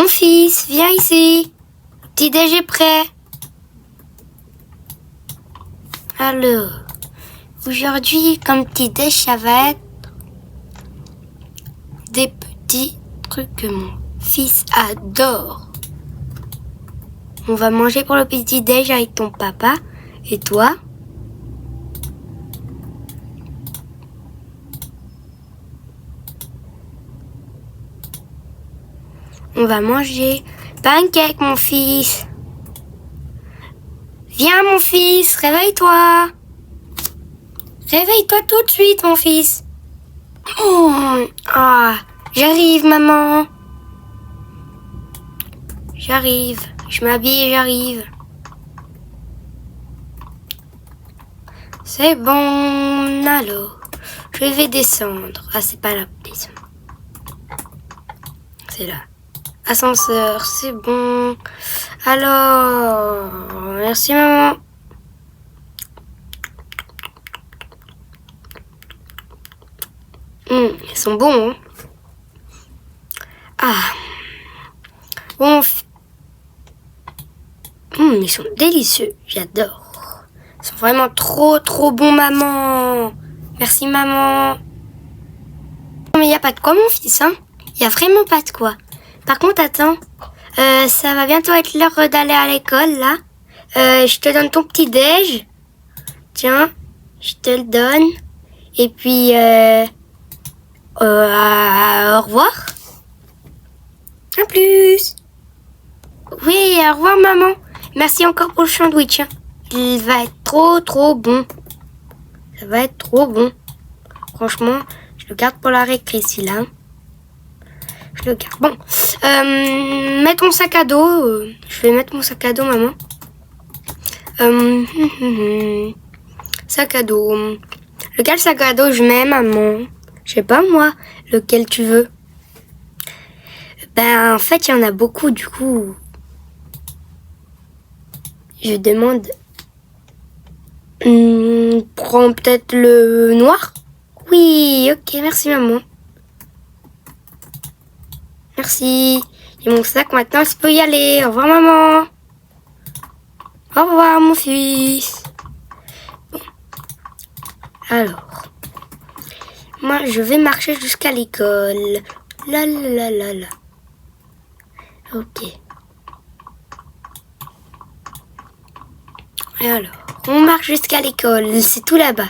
Mon fils, viens ici. Petit déj est prêt. Alors, aujourd'hui, comme petit déj, ça va être des petits trucs que mon fils adore. On va manger pour le petit déj avec ton papa. Et toi? On va manger pancake, mon fils. Viens, mon fils, réveille-toi. Réveille-toi tout de suite, mon fils. J'arrive, maman. J'arrive. Je m'habille et j'arrive. C'est bon, alors. Je vais descendre. Ah, c'est pas la maison. C'est là. Ascenseur, c'est bon. Alors, merci maman. Ils sont bons, hein. Ah. Bon. Ils sont délicieux, j'adore. Ils sont vraiment trop bons, maman. Merci maman. Non mais y a pas de quoi mon fils, hein. Y a vraiment pas de quoi. Par contre, attends, ça va bientôt être l'heure d'aller à l'école, là. Je te donne ton petit déj. Tiens, je te le donne. Et puis, au revoir. À plus. Oui, au revoir, maman. Merci encore pour le sandwich. Hein. Il va être trop bon. Ça va être trop bon. Franchement, je le garde pour la récré, celui-là. Je le garde. Bon, mets ton sac à dos. Je vais mettre mon sac à dos, maman. Sac à dos. Lequel sac à dos je mets, maman? Je sais pas, moi. Lequel tu veux? Ben, en fait, il y en a beaucoup, du coup. Je demande... prends peut-être le noir? Oui, ok, merci, maman. Merci. Et mon sac maintenant, je peux y aller. Au revoir maman. Au revoir mon fils. Bon. Alors. Moi, je vais marcher jusqu'à l'école. La. Ok. Et alors, on marche jusqu'à l'école. C'est tout là-bas.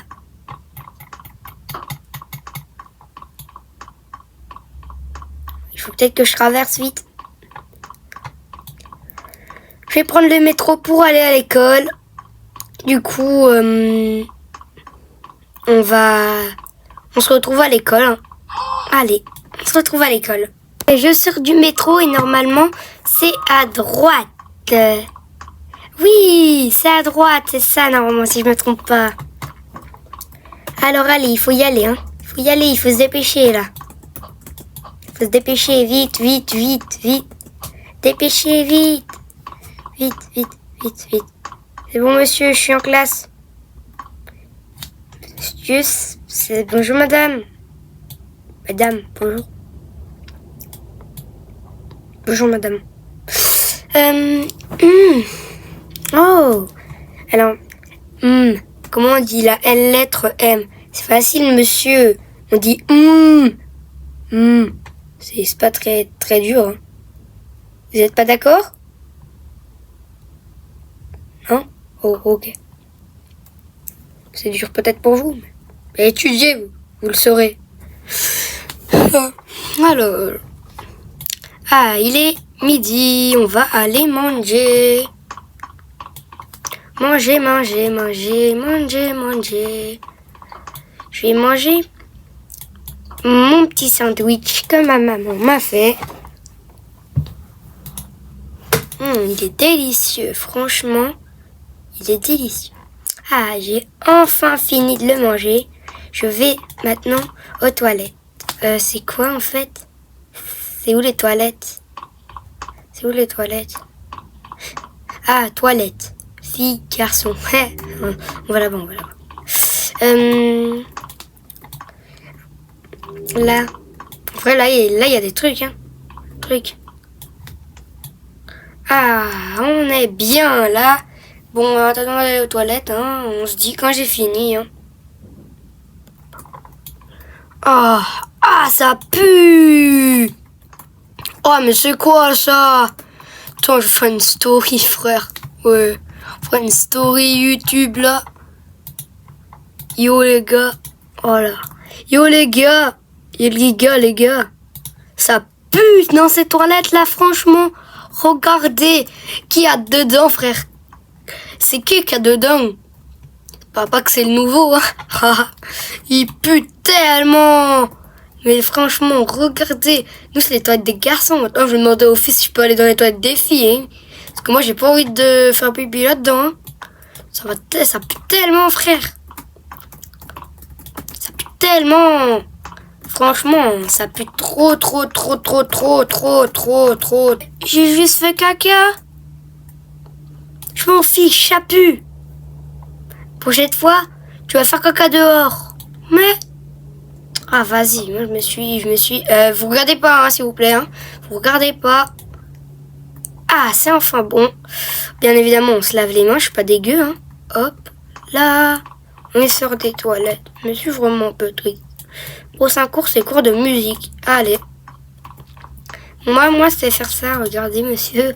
Il faut peut-être que je traverse vite. Je vais prendre le métro pour aller à l'école. Du coup, on se retrouve à l'école. Hein. Allez, on se retrouve à l'école. Et je sors du métro et normalement, c'est à droite. Oui, c'est à droite, c'est ça normalement si je me trompe pas. Alors allez, il faut y aller. Hein. Il faut y aller, il faut se dépêcher là. Il faut se dépêcher, vite. Dépêchez, vite. Vite. C'est bon, monsieur, je suis en classe. Monsieur, c'est... Bonjour, madame. Madame, bonjour. Bonjour, madame. Oh. Alors, comment on dit la L lettre M? C'est facile, monsieur. On dit C'est pas très dur. Hein. Vous n'êtes pas d'accord? Non? Oh, ok. C'est dur peut-être pour vous, mais étudiez, vous le saurez. Alors... Ah, il est midi, on va aller manger. Manger. Je vais manger mon petit sandwich que ma maman m'a fait. Il est délicieux, franchement. Il est délicieux. Ah, j'ai enfin fini de le manger. Je vais maintenant aux toilettes. C'est quoi en fait? C'est où les toilettes? Ah, toilettes. Fille, garçon. Voilà bon. Là. Après, là, il y a des trucs, hein. Ah, on est bien là. Bon, en attendant d'aller aux toilettes, hein, on se dit quand j'ai fini. Hein. Ah, ça pue. Oh, mais c'est quoi ça? Attends, je vais faire une story, frère. Ouais, je vais faire une story YouTube là. Yo les gars. Oh là. Yo les gars. Les gars. Ça pue dans ces toilettes là, franchement. Regardez qui y a dedans, frère. C'est qui y a dedans? Pas que c'est le nouveau, hein. Il pue tellement. Mais franchement, regardez. Nous, c'est les toilettes des garçons. Maintenant, je vais demander au fils si je peux aller dans les toilettes des filles. Hein. Parce que moi, j'ai pas envie de faire pipi là-dedans. Hein. Ça pue tellement, frère. Ça pue tellement. Franchement, ça pue trop. J'ai juste fait caca. Je m'en fiche, ça pue. Prochaine fois, tu vas faire caca dehors. Mais... Ah, vas-y, moi je me suis... vous regardez pas, hein, s'il vous plaît. Hein. Vous regardez pas. Ah, c'est enfin bon. Bien évidemment, on se lave les mains, je suis pas dégueu. Hein. Hop, là. On sort des toilettes. Je suis vraiment un peu triste. Prochain cours, c'est cours de musique. Allez. Moi, c'est faire ça. Regardez, monsieur.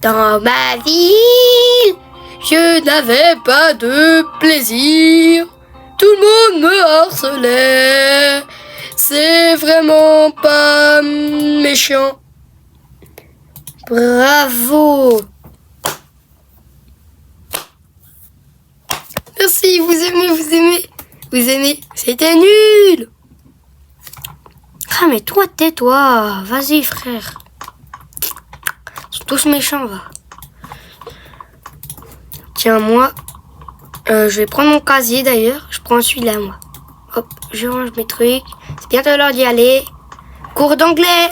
Dans ma ville, je n'avais pas de plaisir. Tout le monde me harcelait. C'est vraiment pas méchant. Bravo. Merci, vous aimez. C'était nul. Ah mais toi, tais-toi. Vas-y, frère. Ils sont tous méchants, va. Tiens, moi, je vais prendre mon casier d'ailleurs. Je prends celui-là, moi. Hop, je range mes trucs. C'est bientôt l'heure d'y aller. Cours d'anglais.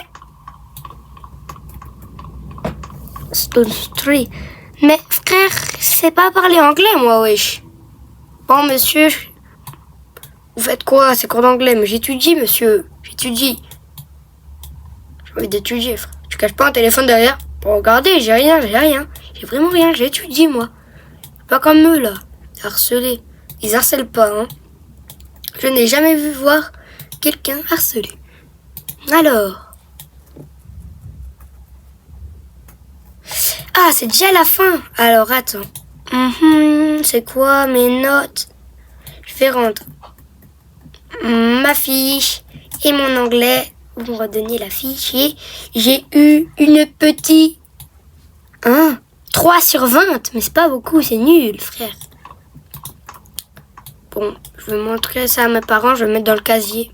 Stone Street. Mais frère, je sais pas parler anglais, moi, wesh. Bon, monsieur, vous faites quoi? C'est cours d'anglais, mais j'étudie, monsieur. J'étudie. J'ai envie d'étudier, frère. Tu caches pas un téléphone derrière pour regarder? J'ai rien. J'ai vraiment rien, j'étudie, moi. Pas comme eux, là. Harcelés. Ils harcèlent pas, hein. Je n'ai jamais vu voir quelqu'un harceler. Alors. Ah, c'est déjà la fin. Alors, attends. C'est quoi mes notes? Je vais rendre ma fiche et mon anglais. Vous me redonnez la fiche et j'ai eu une petite 3 sur 20. Mais c'est pas beaucoup, c'est nul, frère. Bon, je vais montrer ça à mes parents, je vais mettre dans le casier.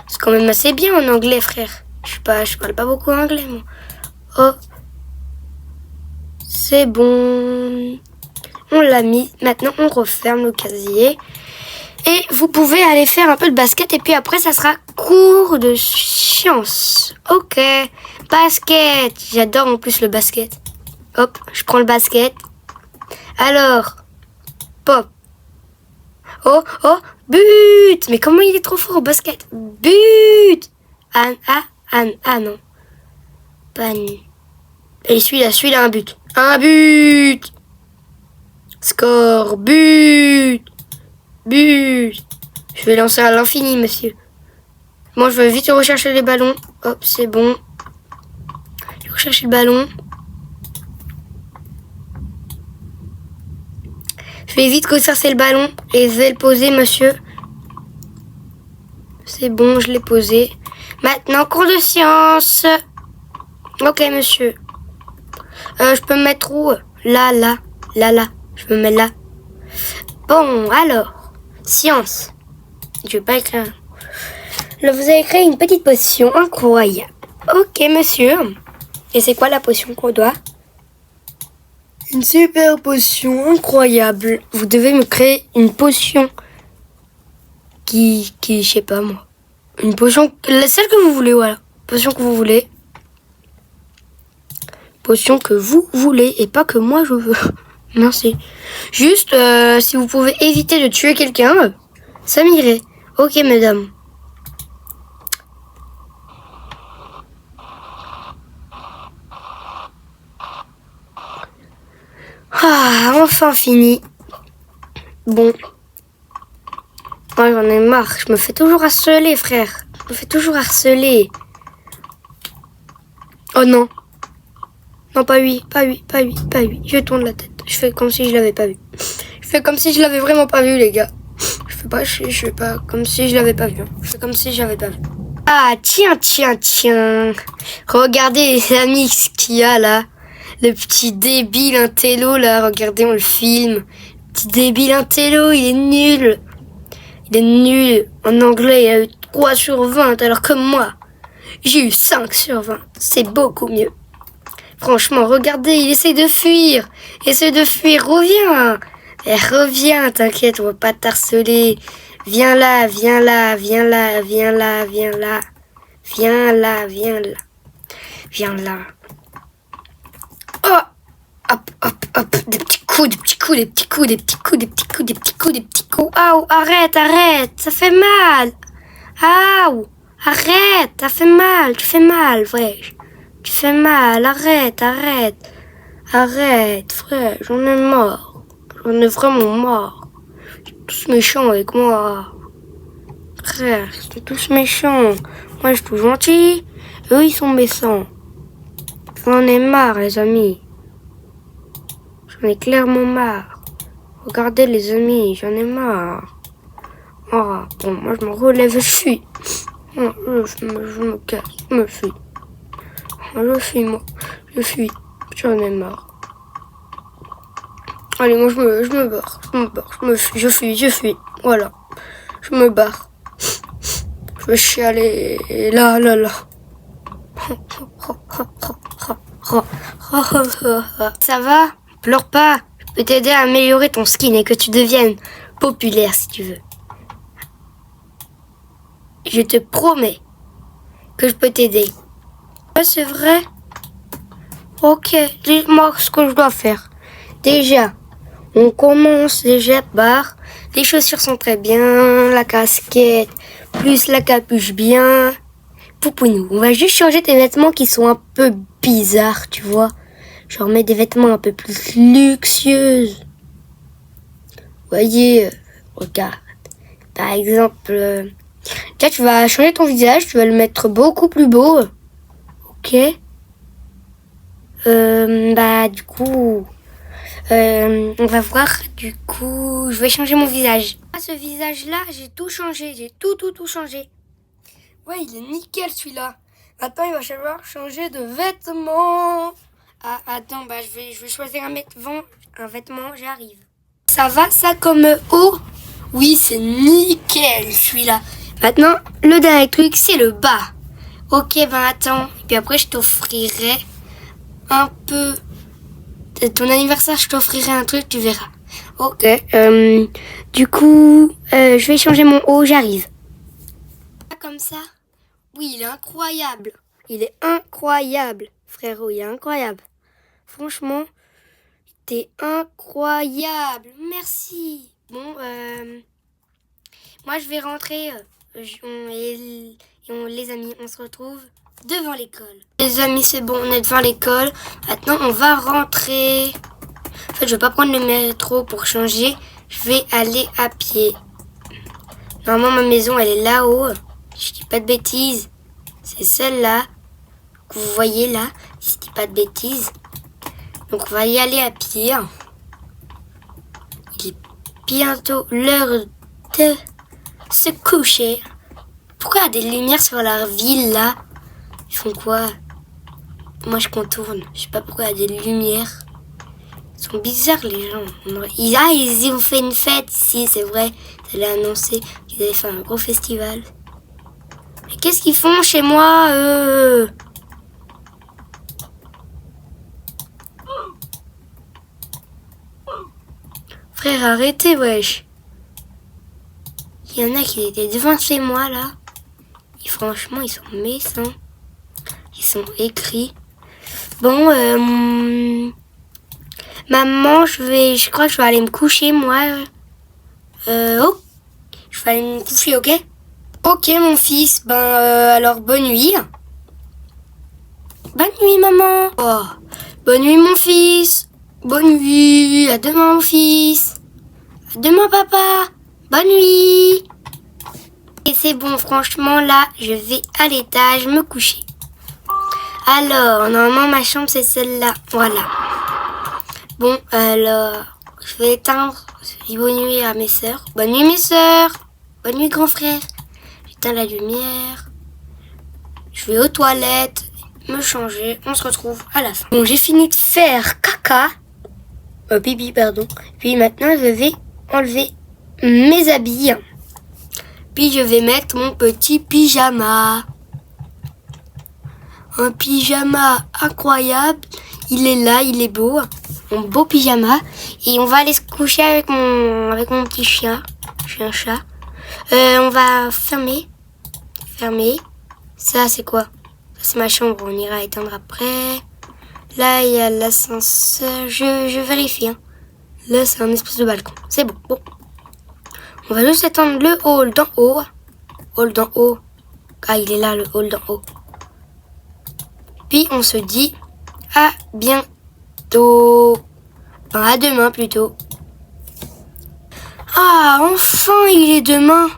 C'est quand même assez bien en anglais, frère. Je parle pas beaucoup anglais, moi. Oh. C'est bon. On l'a mis. Maintenant, on referme le casier. Et vous pouvez aller faire un peu de basket. Et puis après, ça sera cours de sciences. Ok. Basket. J'adore en plus le basket. Hop, je prends le basket. Alors. Pop. Oh. But. Mais comment il est trop fort au basket. But. Non. Pan. Et celui-là, un but. Un but. Score. But. Je vais lancer à l'infini, monsieur. Moi, je vais vite rechercher les ballons. Hop, c'est bon. Je vais rechercher le ballon. Je vais vite ressercer le ballon et je vais le poser, monsieur. C'est bon, je l'ai posé. Maintenant, cours de sciences. Ok, monsieur. Je peux me mettre où? Là. Je me mets là. Bon, alors. Science. Je vais pas écrire. Là, vous avez créé une petite potion incroyable. Ok, monsieur. Et c'est quoi la potion qu'on doit? Une super potion incroyable. Vous devez me créer une potion qui, je sais pas moi. Une potion, celle que vous voulez, voilà. Potion que vous voulez. Potion que vous voulez et pas que moi je veux. Merci. Juste, si vous pouvez éviter de tuer quelqu'un, ça m'irait. Ok, madame. Ah, enfin fini. Bon. Oh, j'en ai marre. Je me fais toujours harceler, frère. Je me fais toujours harceler. Oh non. Non, pas lui, pas lui, pas lui, pas lui. Je tourne la tête. Je fais comme si je l'avais pas vu. Je fais comme si je l'avais vraiment pas vu, les gars. Je fais pas comme si je l'avais pas vu. Je fais comme si je l'avais pas vu. Ah, tiens, tiens, tiens. Regardez, les amis, ce qu'il y a là. Le petit débile intello, là. Regardez, on le filme. Le petit débile intello, il est nul. Il est nul. En anglais, il a eu 3 sur 20, alors que moi, j'ai eu 5 sur 20. C'est beaucoup mieux. Franchement, regardez, il essaie de fuir. Essaie de fuir, reviens. Eh, reviens, t'inquiète, on va pas t'harceler. Viens là, viens là, viens là, viens là, viens là. Viens là, viens là. Viens là. Oh! Hop, hop, hop. Des petits coups, des petits coups, des petits coups, des petits coups, des petits coups, des petits coups, des petits coups. Aouh, arrête, arrête, ça fait mal. Aouh, arrête, ça fait mal, tu fais mal, wesh. Tu fais mal, arrête, arrête. Arrête, frère, j'en ai marre. J'en ai vraiment marre. Ils sont tous méchants avec moi. Frère, ils sont tous méchants. Moi, je suis tout gentil. Eux, ils sont méchants. J'en ai marre, les amis. J'en ai clairement marre. Regardez, les amis, j'en ai marre. Oh, bon, moi, je me relève, je fuis. Oh, je me casse, je me fuis. Oh, je fuis, moi. Je fuis. J'en ai marre. Allez, moi, je me barre. Je fuis. Voilà. Je me barre. Je vais chialer là. Ça va? Pleure pas. Je peux t'aider à améliorer ton skin et que tu deviennes populaire si tu veux. Je te promets que je peux t'aider. Ouais, c'est vrai? Ok, dis-moi ce que je dois faire. Déjà, on commence déjà par... Les chaussures sont très bien, la casquette, plus la capuche bien. Poupounou, on va juste changer tes vêtements qui sont un peu bizarres, tu vois. Genre mettre des vêtements un peu plus luxueux. Voyez, regarde. Par exemple, là tu vas changer ton visage, tu vas le mettre beaucoup plus beau. Ok. Du coup, on va voir. Du coup, je vais changer mon visage. Ah, ce visage-là, j'ai tout changé. J'ai tout changé. Ouais, il est nickel celui-là. Maintenant, il va falloir changer de vêtements. Ah, attends, je vais choisir un vêtement, j'arrive. Ça va, ça comme haut? Oui, c'est nickel celui-là. Maintenant, le dernier truc, c'est le bas. Ok, attends. Et puis après, je t'offrirai un peu... Ton anniversaire, je t'offrirai un truc, tu verras. Ok, du coup, je vais changer mon haut, j'arrive. Comme ça? Oui, il est incroyable. Il est incroyable, frérot, il est incroyable. Franchement, t'es incroyable. Merci. Bon, moi je vais rentrer. Les amis, on se retrouve devant l'école. Les amis, c'est bon, on est devant l'école. Maintenant, on va rentrer. En fait, je vais pas prendre le métro pour changer. Je vais aller à pied. Normalement, ma maison, elle est là-haut. Je dis pas de bêtises. C'est celle-là que vous voyez là. Je dis pas de bêtises. Donc, on va y aller à pied. Il est bientôt l'heure de se coucher. Pourquoi il y a des lumières sur la ville là? Ils font quoi? Moi, je contourne. Je sais pas pourquoi il y a des lumières. Ils sont bizarres, les gens. Ils ont fait une fête ici, c'est vrai. Ça l'a annoncé qu'ils avaient fait un gros festival. Mais qu'est-ce qu'ils font chez moi, Frère, arrêtez, wesh. Il y en a qui étaient devant chez moi, là. Et franchement, ils sont méchants. Ils sont écrits. Bon, maman, je crois que je vais aller me coucher, moi. Oh, je vais aller me coucher, ok? Ok, mon fils. Alors, bonne nuit. Bonne nuit, maman. Oh, bonne nuit, mon fils. Bonne nuit. À demain, mon fils. À demain, papa. Bonne nuit. Et c'est bon, franchement, là, je vais à l'étage me coucher. Alors, normalement, ma chambre, c'est celle-là. Voilà. Bon, alors, je vais éteindre. Je dis bonne nuit à mes sœurs. Bonne nuit, mes sœurs. Bonne nuit, grand frère. J'éteins la lumière. Je vais aux toilettes, me changer. On se retrouve à la fin. Bon, j'ai fini de faire caca. Pipi, pardon. Puis maintenant, je vais enlever mes habits. Puis je vais mettre mon petit pyjama. Un pyjama incroyable. Il est là, il est beau. Mon beau pyjama. Et on va aller se coucher avec mon petit chien. Je suis un chat. On va fermer. Fermer. Ça, c'est quoi? Ça, c'est ma chambre. On ira éteindre après. Là, il y a l'ascenseur. Je vérifie. Hein. Là, c'est un espèce de balcon. C'est bon. Bon. On va juste étendre le hall d'en haut. Hall d'en haut. Ah, il est là, le hall d'en haut. Puis, on se dit à bientôt. Enfin, à demain, plutôt. Ah, enfin, il est demain.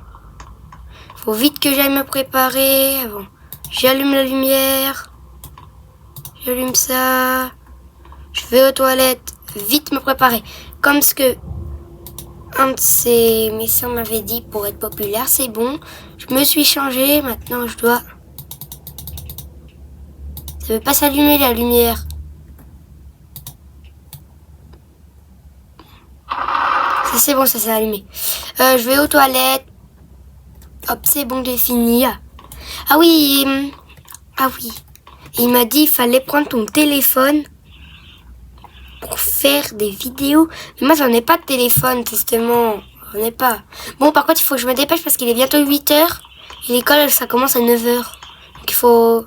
Faut vite que j'aille me préparer. Avant. J'allume la lumière. J'allume ça. Je vais aux toilettes. Vite me préparer. Comme ce que un de mes sœurs m'avait dit pour être populaire. C'est bon. Je me suis changée. Maintenant, je dois... Ça veut pas s'allumer la lumière. C'est bon, ça s'est allumé. Je vais aux toilettes. Hop, c'est bon, j'ai fini. Ah oui. Ah oui. Il m'a dit il fallait prendre ton téléphone pour faire des vidéos. Mais moi, j'en ai pas de téléphone, tristement. J'en ai pas. Bon, par contre, il faut que je me dépêche parce qu'il est bientôt 8h. Et l'école, ça commence à 9h. Donc, il faut...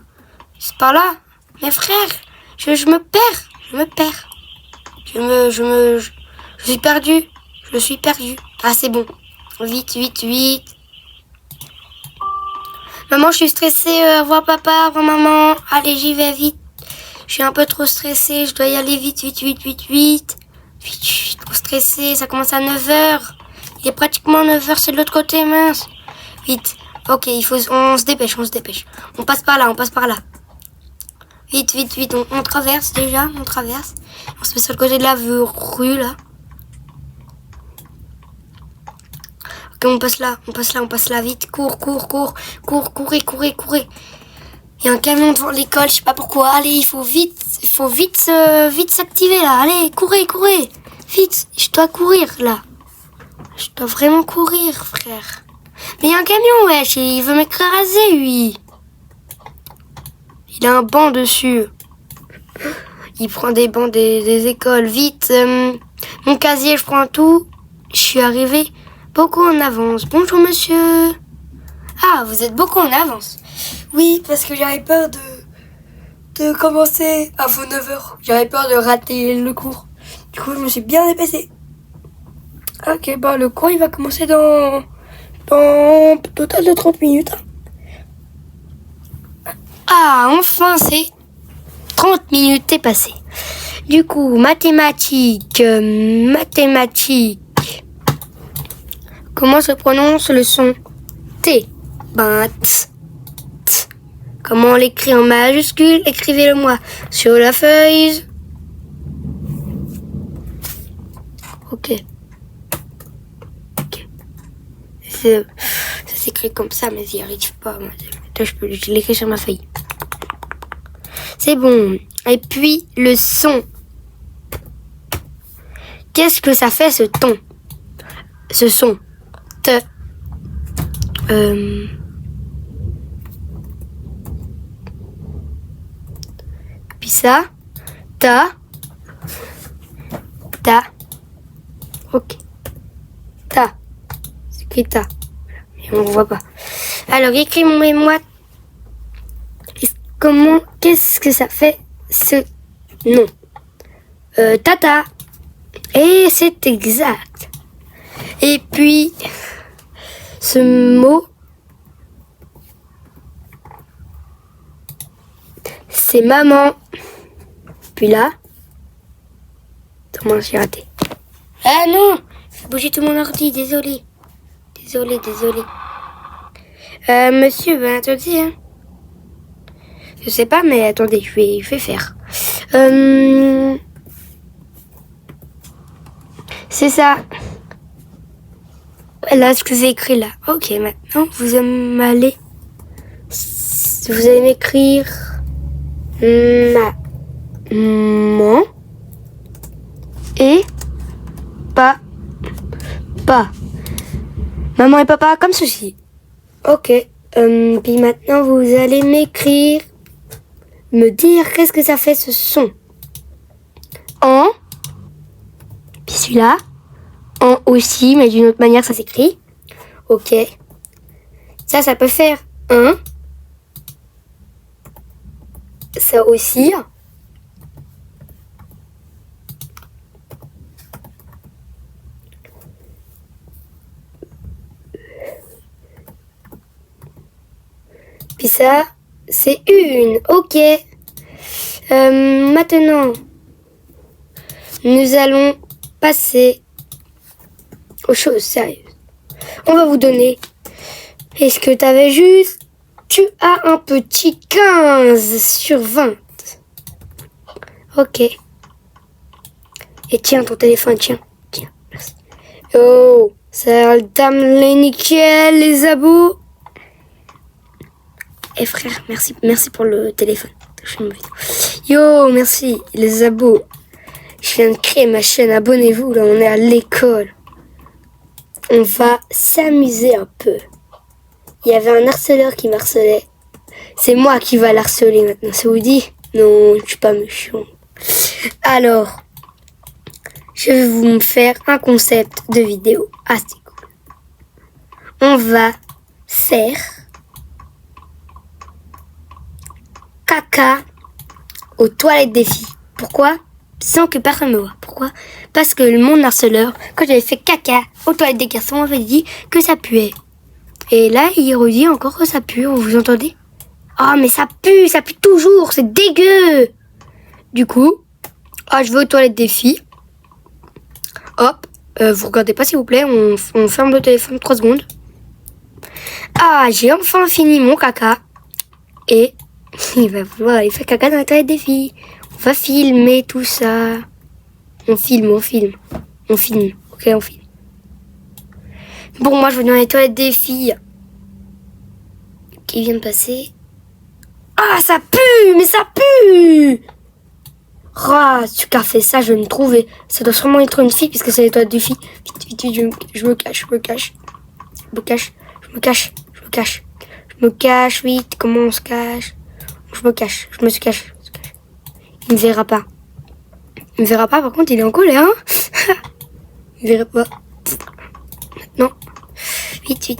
C'est par là. Mes frères, je me perds. Je me perds. Je suis perdu. Je suis perdu. Ah, c'est bon. Vite, vite, vite. Maman, je suis stressée. Au revoir papa, au revoir maman. Allez, j'y vais vite. Je suis un peu trop stressée. Je dois y aller vite, vite, vite, vite, vite. Vite, je suis trop stressée. Ça commence à 9h. Il est pratiquement 9h, c'est de l'autre côté, mince. Vite. Ok, on se dépêche, on se dépêche. On passe par là, on passe par là. Vite, vite, vite. On traverse déjà, on traverse. On se met sur le côté de la rue, là. Ok, on passe là, vite. Courez. Il y a un camion devant l'école, je sais pas pourquoi. Allez, il faut vite s'activer là. Allez, courez. Vite, je dois courir là. Je dois vraiment courir, frère. Mais il y a un camion, wesh, il veut m'écraser, lui. Il a un banc dessus. Il prend des bancs des écoles. Vite, mon casier, je prends tout. Je suis arrivée beaucoup en avance. Bonjour, monsieur. Ah, vous êtes beaucoup en avance. Oui, parce que j'avais peur de commencer avant 9h. J'avais peur de rater le cours. Du coup, je me suis bien dépêchée. Ok, le cours, il va commencer dans total de 30 minutes. Ah, enfin, c'est 30 minutes est passé. Du coup, mathématiques. Comment se prononce le son T? T. Comment on l'écrit en majuscule? Écrivez-le moi sur la feuille. Ok. Ça s'écrit comme ça, mais j'y arrive pas. Je l'écris sur ma feuille. C'est bon. Et puis, le son. Qu'est-ce que ça fait, ce ton? Ce son. Te. Puis ça. Ta. Ok. Ta. C'est écrit ta. Mais on ne voit pas. Alors, écris-moi. Qu'est-ce que ça fait, ce nom? Tata. Et c'est exact. Et puis, ce mot, c'est maman. Puis là, comment j'ai raté? Ah non, j'ai bougé tout mon ordi, désolé. Désolé. Monsieur, ben attendez, hein. Je sais pas, mais attendez, je vais faire. C'est ça. Là, ce que j'ai écrit là. Ok, maintenant, vous allez m'écrire maman et papa. Maman et papa comme ceci. Ok. Puis maintenant, vous allez m'écrire, me dire qu'est-ce que ça fait ce son. En. Puis celui-là. En aussi, mais d'une autre manière, ça s'écrit. Ok. Ça peut faire un. Ça aussi. Puis ça, c'est une. Ok. Maintenant, nous allons passer aux choses sérieuses. On va vous donner. Est-ce que t'avais juste? Tu as un petit 15/20. Ok. Et tiens ton téléphone, tiens. Merci. Oh, ça dame les nickel, les abos. Eh frère, merci pour le téléphone. Yo, merci les abos. Je viens de créer ma chaîne, abonnez-vous, là on est à l'école. On va s'amuser un peu. Il y avait un harceleur qui m'harcelait. C'est moi qui va l'harceler maintenant, ça vous dit? Non, je suis pas méchant. Alors, je vais vous faire un concept de vidéo assez cool. On va faire caca aux toilettes des filles. Pourquoi? Sans que personne me voit. Pourquoi? Parce que mon harceleur, quand j'avais fait caca aux toilettes des garçons, m'avait dit que ça puait. Et là, il redit encore que ça pue, vous entendez? Oh, mais ça pue toujours, c'est dégueu! Du coup, je vais aux toilettes des filles. Hop, vous regardez pas s'il vous plaît, on ferme le téléphone 3 secondes. J'ai enfin fini mon caca. Et il va vouloir aller faire caca dans la toilette des filles. On va filmer tout ça. On filme. Ok, on filme. Bon, moi je vais dans les toilettes des filles qui viennent passer. Ça pue, mais ça pue! Tu as fait ça, je vais me trouver. Ça doit sûrement être une fille puisque c'est les toilettes des filles. Vite, je me cache, vite, comment on se cache? Je me suis caché. Il me verra pas. Par contre, il est en colère, hein. Il verra pas. Maintenant, vite,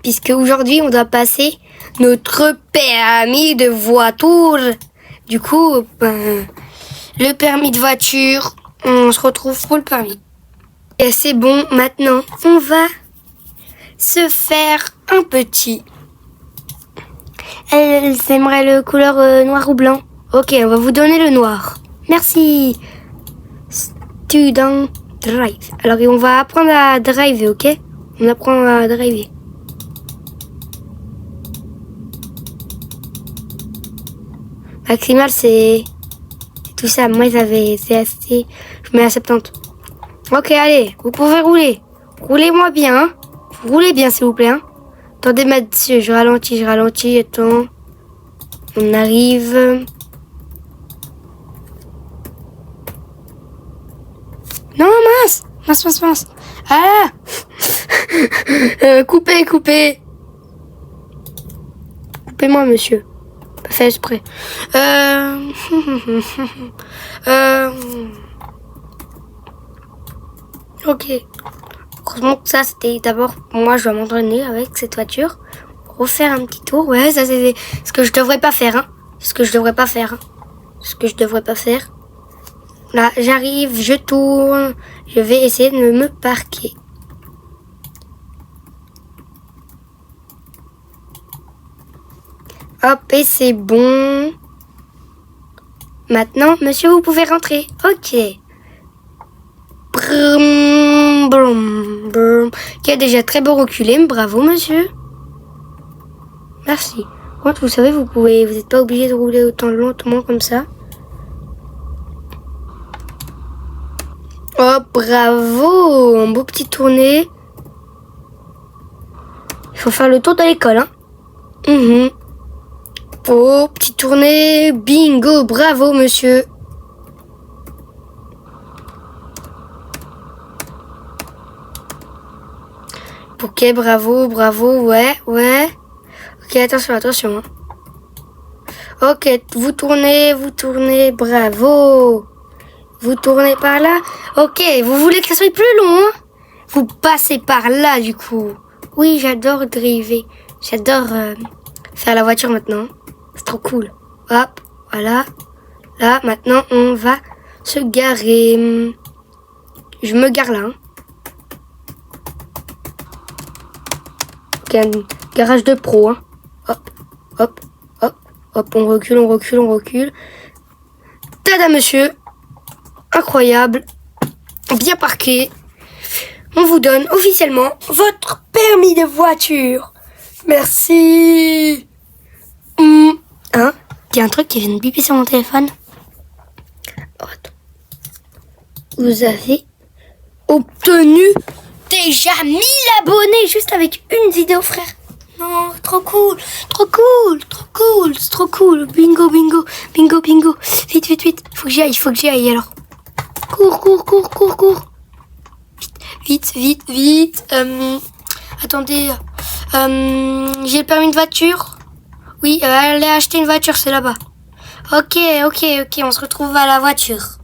puisque aujourd'hui, on doit passer notre permis de voiture. Du coup, le permis de voiture, on se retrouve pour le permis. Et c'est bon, maintenant, on va se faire un petit. Elle aimerait le couleur noir ou blanc. Ok, on va vous donner le noir. Merci. Student drive. Alors, on va apprendre à driver, ok? On apprend à driver. Maximal, c'est tout ça. Moi, c'est assez. Je mets à 70. Ok, allez, vous pouvez rouler. Roulez-moi bien. Hein. Roulez bien, s'il vous plaît. Hein. Attendez, monsieur, je ralentis. Attends. On arrive. Non, mince. Coupez. Coupez-moi, monsieur. Pas fait exprès. Ok. Heureusement que ça, c'était d'abord... Moi, je dois m'entraîner avec cette voiture. Refaire un petit tour. Ouais, ça, c'est ce que je devrais pas faire. Hein. Ce que je devrais pas faire. Là, j'arrive, je tourne. Je vais essayer de me parquer. Hop, et c'est bon. Maintenant, monsieur, vous pouvez rentrer. Ok. Brum, brum, brum. Qui a déjà très beau reculé. Bravo, monsieur. Merci. Par contre, vous savez, vous n'êtes pas obligé de rouler autant lentement comme ça. Oh, bravo. Un beau petit tourné. Il faut faire le tour de l'école, hein. Oh, petit tourné. Bingo. Bravo, monsieur. Ok, bravo, bravo. Ouais. Ok, attention. Hein. Ok, vous tournez. Bravo. Vous tournez par là. Ok, vous voulez que ça soit plus long, hein? Vous passez par là, du coup. Oui, j'adore driver. J'adore faire la voiture maintenant. C'est trop cool. Hop, voilà. Là, maintenant, on va se garer. Je me gare là. Hein. Ok, un garage de pro. Hein. Hop. On recule. Tada, monsieur. Incroyable. Bien parqué. On vous donne officiellement votre permis de voiture. Merci. Hein? Il y a un truc qui vient de biper sur mon téléphone. Oh, attends. Vous avez obtenu déjà 1000 abonnés juste avec une vidéo, frère. Non, trop cool. C'est trop cool. Bingo. Vite. Il faut que j'y aille alors. Cours. Vite. Attendez. J'ai le permis de voiture. Oui, allez acheter une voiture, c'est là-bas. Ok, on se retrouve à la voiture.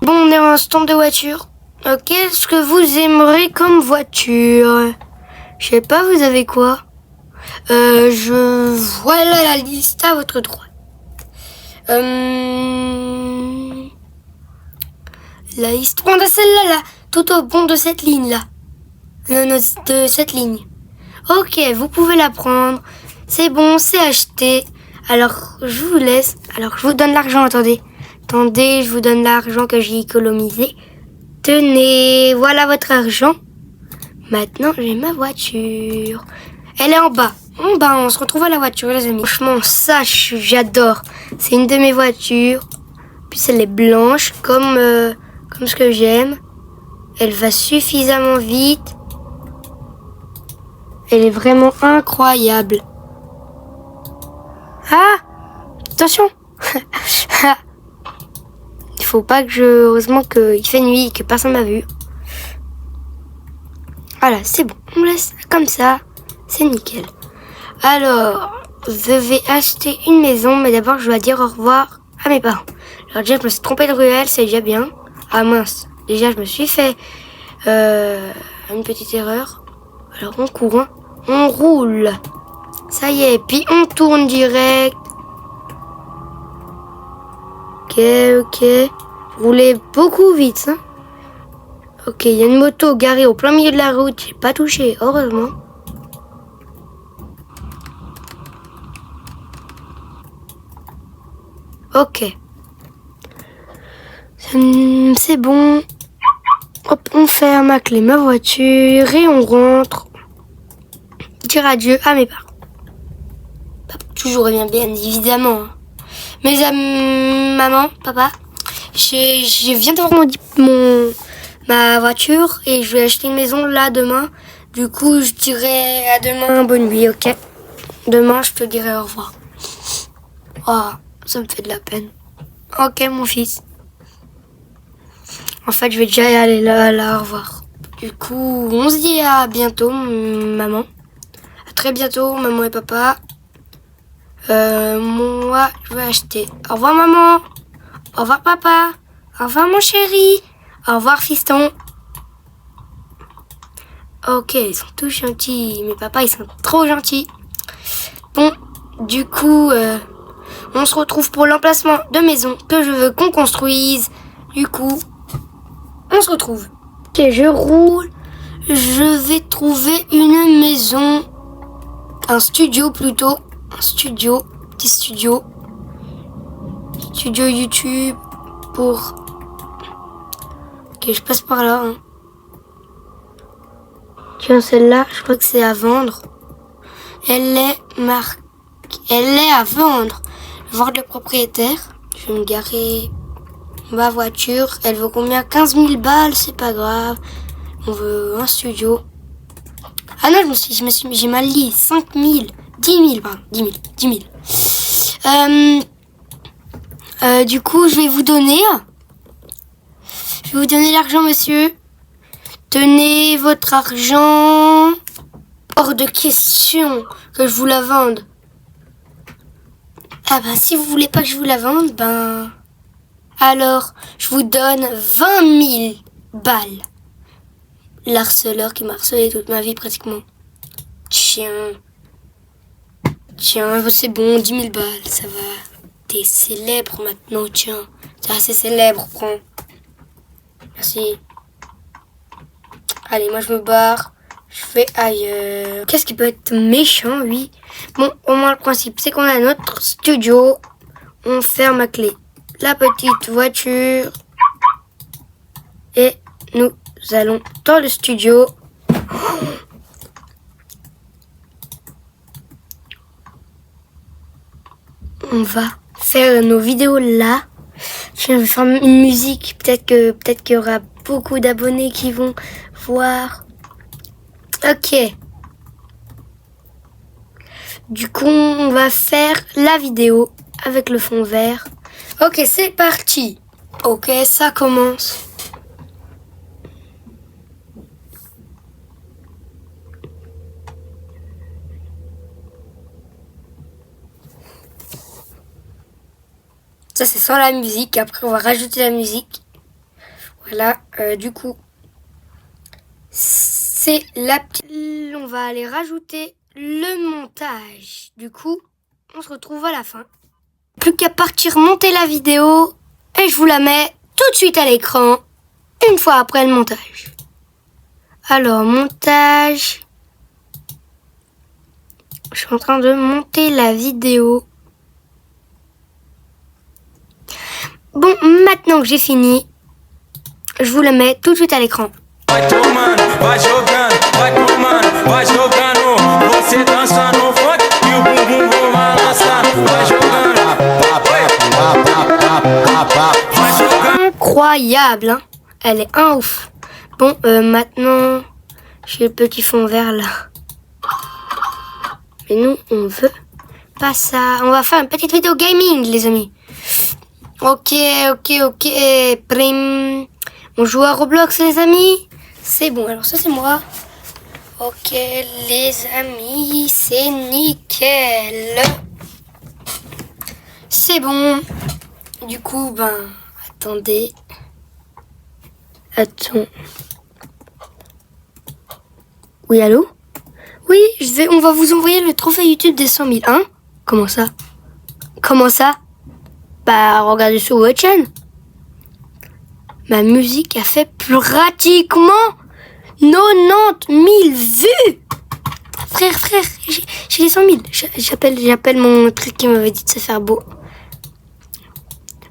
Bon, on est en stand de voiture. Qu'est-ce que vous aimerez comme voiture? Je sais pas, vous avez quoi? Voilà la liste à votre droite. La liste... On a celle-là, là. Tout au bout de cette ligne-là. Non, de cette ligne. Ok, vous pouvez la prendre. C'est bon, c'est acheté. Alors, je vous laisse. Alors, je vous donne l'argent, attendez, je vous donne l'argent que j'ai économisé. Tenez, voilà votre argent. Maintenant, j'ai ma voiture. Elle est en bas. On se retrouve à la voiture, les amis. Franchement, ça, j'adore. C'est une de mes voitures. Puis, elle est blanche, comme ce que j'aime. Elle va suffisamment vite. Elle est vraiment incroyable. Ah! Attention! Il faut pas que heureusement qu'il fait nuit et que personne m'a vu. Voilà, c'est bon. On laisse comme ça. C'est nickel. Alors, je vais acheter une maison, mais d'abord je dois dire au revoir à mes parents. Alors déjà, je me suis trompée de ruelle, c'est déjà bien. Ah mince, déjà je me suis fait une petite erreur. Alors on court, hein. On roule. Ça y est, puis on tourne direct. Ok. Roulez beaucoup vite, hein. Ok, il y a une moto garée au plein milieu de la route. J'ai pas touché, heureusement. Ok. C'est bon. Hop, on ferme à clé ma voiture et on rentre. Dire adieu à mes parents. Toujours bien évidemment. Mais maman, papa, je viens d'avoir ma voiture et je vais acheter une maison là demain. Du coup, je dirai à demain bonne nuit, ok? Demain, je te dirai au revoir. Oh, ça me fait de la peine. Ok, mon fils. En fait, je vais déjà y aller là, au revoir. Du coup, on se dit à bientôt, maman. À très bientôt, maman et papa. Moi, je vais acheter. Au revoir, maman. Au revoir, papa. Au revoir, mon chéri. Au revoir, fiston. Ok, ils sont tous gentils. Mes papas, ils sont trop gentils. Bon, du coup, on se retrouve pour l'emplacement de maison que je veux qu'on construise. Du coup, on se retrouve. Ok, je roule. Je vais trouver une maison. Un studio plutôt. Un studio. petit studio. Studio YouTube pour... Ok, je passe par là. Hein. Tiens, celle-là, je crois que c'est à vendre. Elle est marquée. Elle est à vendre. Voir le propriétaire. Je vais me garer ma voiture. Elle vaut combien? 15 000 balles, c'est pas grave. On veut un studio. Ah non, j'ai mal dit. 5 000. 10 000, pardon. 10 000. Du coup, je vais vous donner l'argent, monsieur. Tenez votre argent. Hors de question que je vous la vende. Ah ben, si vous voulez pas que je vous la vende, ben... Alors, je vous donne 20 000 balles. L'harceleur qui m'a harcelé toute ma vie, pratiquement. Tiens, c'est bon, 10 000 balles, ça va. T'es célèbre maintenant, tiens. T'es assez célèbre, prends. Merci. Allez, moi je me barre. Je vais ailleurs. Qu'est-ce qui peut être méchant, oui. Bon, au moins le principe, c'est qu'on a notre studio. On ferme à clé la petite voiture. Et nous allons dans le studio. On va faire nos vidéos là. Je vais faire une musique. Peut-être qu'il y aura beaucoup d'abonnés qui vont voir. Ok. Du coup, on va faire la vidéo avec le fond vert. Ok, c'est parti. Ok, ça commence. Ça, c'est sans la musique. Après, on va rajouter la musique. Voilà. Du coup, c'est la petite... On va aller rajouter le montage. Du coup, on se retrouve à la fin. Plus qu'à partir monter la vidéo. Et je vous la mets tout de suite à l'écran. Une fois après le montage. Alors, montage. Je suis en train de monter la vidéo. Bon, maintenant que j'ai fini, je vous la mets tout de suite à l'écran. Incroyable, hein. Elle est un ouf. Bon, maintenant, j'ai le petit fond vert là. Mais nous, on veut pas ça. On va faire une petite vidéo gaming, les amis. Ok. Prime. On joue à Roblox, les amis. C'est bon, alors ça, c'est moi. Ok, les amis, c'est nickel. C'est bon. Du coup, ben, attendez. Attends. Oui, allô? Oui, on va vous envoyer le trophée YouTube des 100 000. Hein? Comment ça? Bah, regardez sur votre chaîne. Ma musique a fait pratiquement 90 000 vues. Frère, j'ai les 100 000. J'appelle mon truc qui m'avait dit de se faire beau.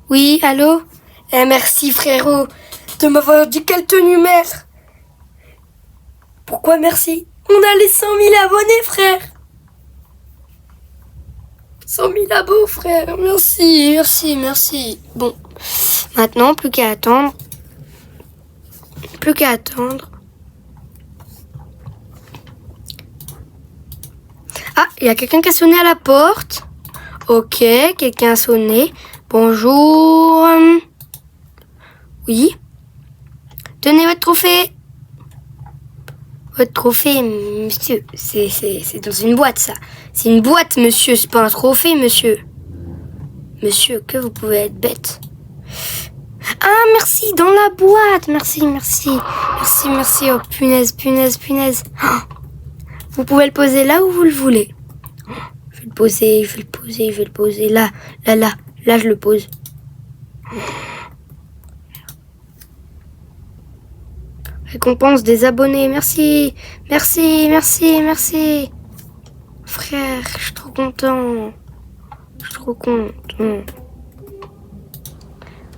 Oui, allô? Merci, frérot, de m'avoir dit quelle tenue mettre. Pourquoi merci? On a les 100 000 abonnés, frère. 100 000 abos, frère. Merci. Bon, maintenant, plus qu'à attendre. Ah, il y a quelqu'un qui a sonné à la porte. Ok, quelqu'un a sonné. Bonjour. Oui. Tenez votre trophée. Votre trophée, monsieur. C'est dans une boîte, ça. C'est une boîte, monsieur. C'est pas un trophée, monsieur. Monsieur, que vous pouvez être bête. Ah, merci, dans la boîte. Merci. Oh, punaise. Oh, vous pouvez le poser là où vous le voulez. Je vais le poser. Là, je le pose. Récompense des abonnés, merci. Frère, je suis trop content. Je suis trop content.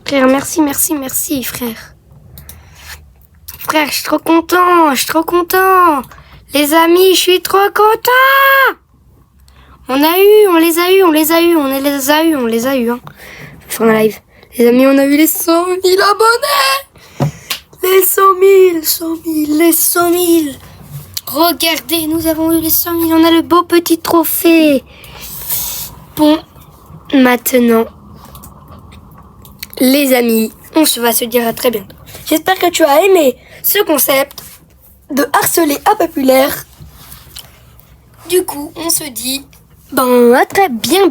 Frère, merci, frère. Frère, je suis trop content. Les amis, je suis trop content. On les a eu. Hein. Je vais faire un live. Les amis, on a eu les 100 000 abonnés. Les 100 000. Regardez, nous avons eu les 100 000. On a le beau petit trophée. Bon, maintenant, les amis, on va se dire à très bientôt. J'espère que tu as aimé ce concept de harceler à populaire. Du coup, on se dit, à très bientôt.